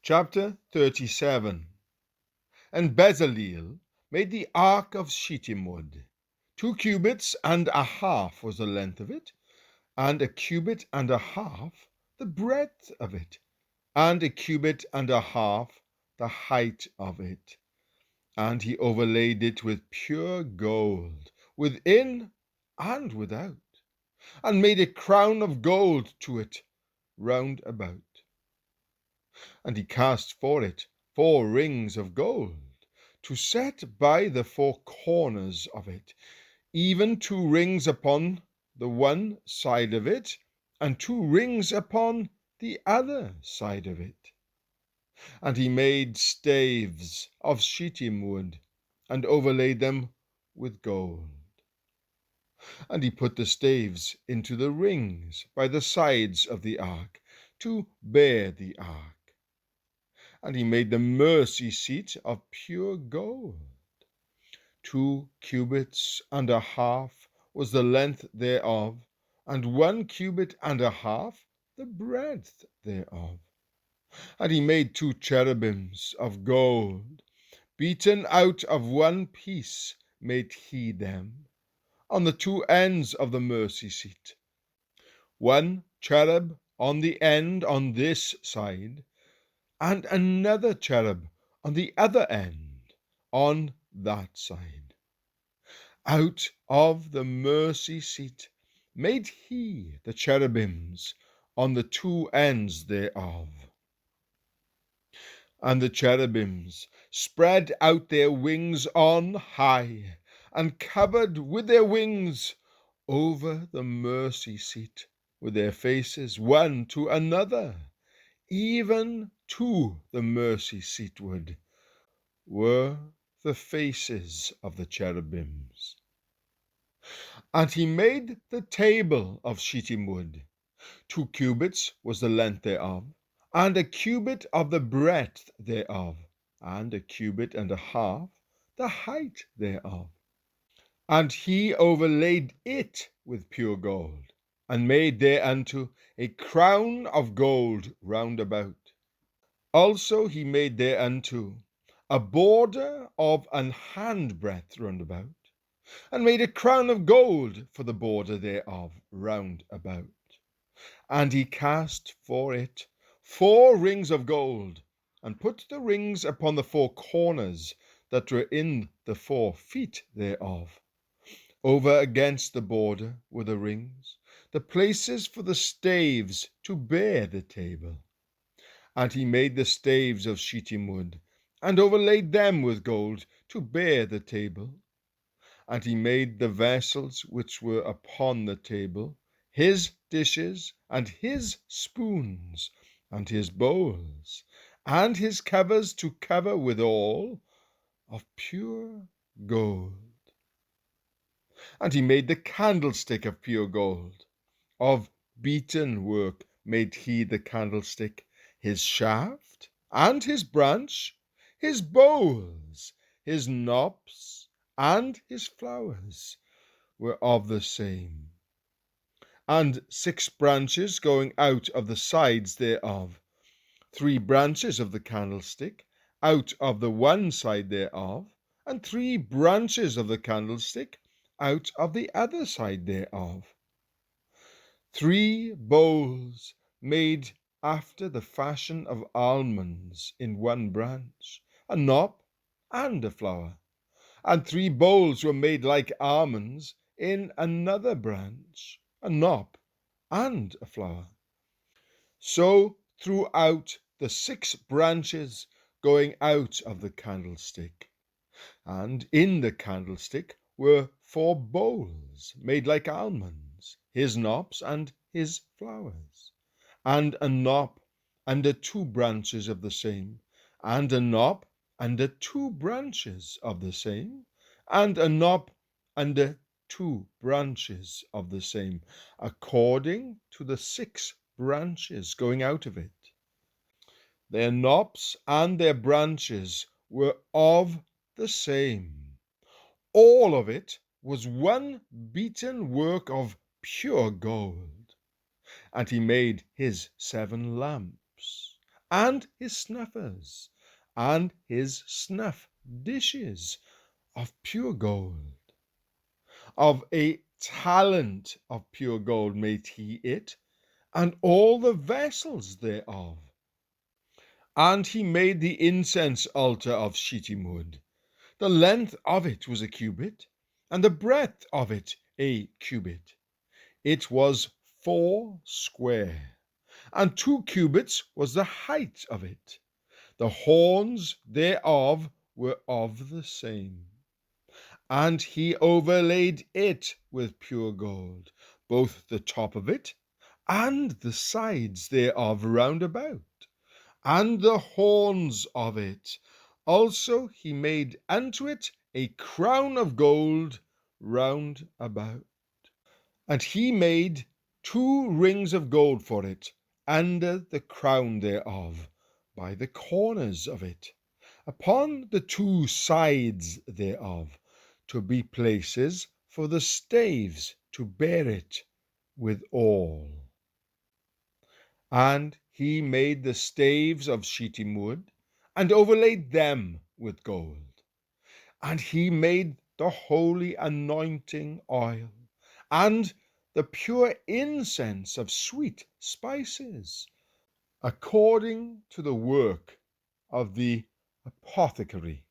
Chapter 37. And Bezaleel made the ark of shittim wood. 2 cubits and a half was the length of it, and a cubit and a half the breadth of it, and a cubit and a half the height of it. And he overlaid it with pure gold, within and without, and made a crown of gold to it round about. And he cast for it 4 rings of gold, to set by the 4 corners of it, even 2 rings upon the one side of it, and 2 rings upon the other side of it. And he made staves of shittim wood, and overlaid them with gold. And he put the staves into the rings by the sides of the ark, to bear the ark. And he made the mercy seat of pure gold. 2 cubits and a half was the length thereof, and 1 cubit and a half the breadth thereof. And he made 2 cherubims of gold, beaten out of one piece made he them, on the 2 ends of the mercy seat. 1 cherub on the end on this side, and another cherub on the other end on that side. Out of the mercy seat made he the cherubims on the 2 ends thereof. And the cherubims spread out their wings on high, and covered with their wings over the mercy seat, with their faces one to another, even to the mercy seatward were the faces of the cherubims. And he made the table of shittim wood. 2 cubits was the length thereof, and a cubit of the breadth thereof, and a cubit and a half the height thereof. And he overlaid it with pure gold, and made thereunto a crown of gold round about. Also he made thereunto a border of an handbreadth round about, and made a crown of gold for the border thereof round about. And he cast for it 4 rings of gold, and put the rings upon the 4 corners that were in the 4 feet thereof. Over against the border were the rings, the places for the staves to bear the table. And he made the staves of shittim wood, and overlaid them with gold, to bear the table. And he made the vessels which were upon the table, his dishes, and his spoons, and his bowls, and his covers to cover withal, of pure gold. And he made the candlestick of pure gold. Of beaten work made he the candlestick, his shaft, and his branch, his bowls, his knops, and his flowers were of the same. And 6 branches going out of the sides thereof, 3 branches of the candlestick out of the one side thereof, and 3 branches of the candlestick out of the other side thereof. 3 bowls made after the fashion of almonds in one branch, a knop and a flower. And 3 bowls were made like almonds in another branch, a knop and a flower. So throughout the 6 branches going out of the candlestick. And in the candlestick were 4 bowls made like almonds, his knops and his flowers, and a knop under 2 branches of the same, and a knop under 2 branches of the same, and a knop under 2 branches of the same, according to the 6 branches going out of it. Their knops and their branches were of the same. All of it was one beaten work of pure gold. And he made his 7 lamps, and his snuffers, and his snuff dishes of pure gold. Of a talent of pure gold made he it, and all the vessels thereof. And he made the incense altar of shittim wood. The length of it was a cubit, and the breadth of it a cubit. It was 4 square, and 2 cubits was the height of it. The horns thereof were of the same. And he overlaid it with pure gold, both the top of it and the sides thereof round about, and the horns of it. Also he made unto it a crown of gold round about. And he made 2 rings of gold for it under the crown thereof, by the corners of it, upon the 2 sides thereof, to be places for the staves to bear it withal. And he made the staves of shittim wood, and overlaid them with gold. And he made the holy anointing oil, and the pure incense of sweet spices, according to the work of the apothecary.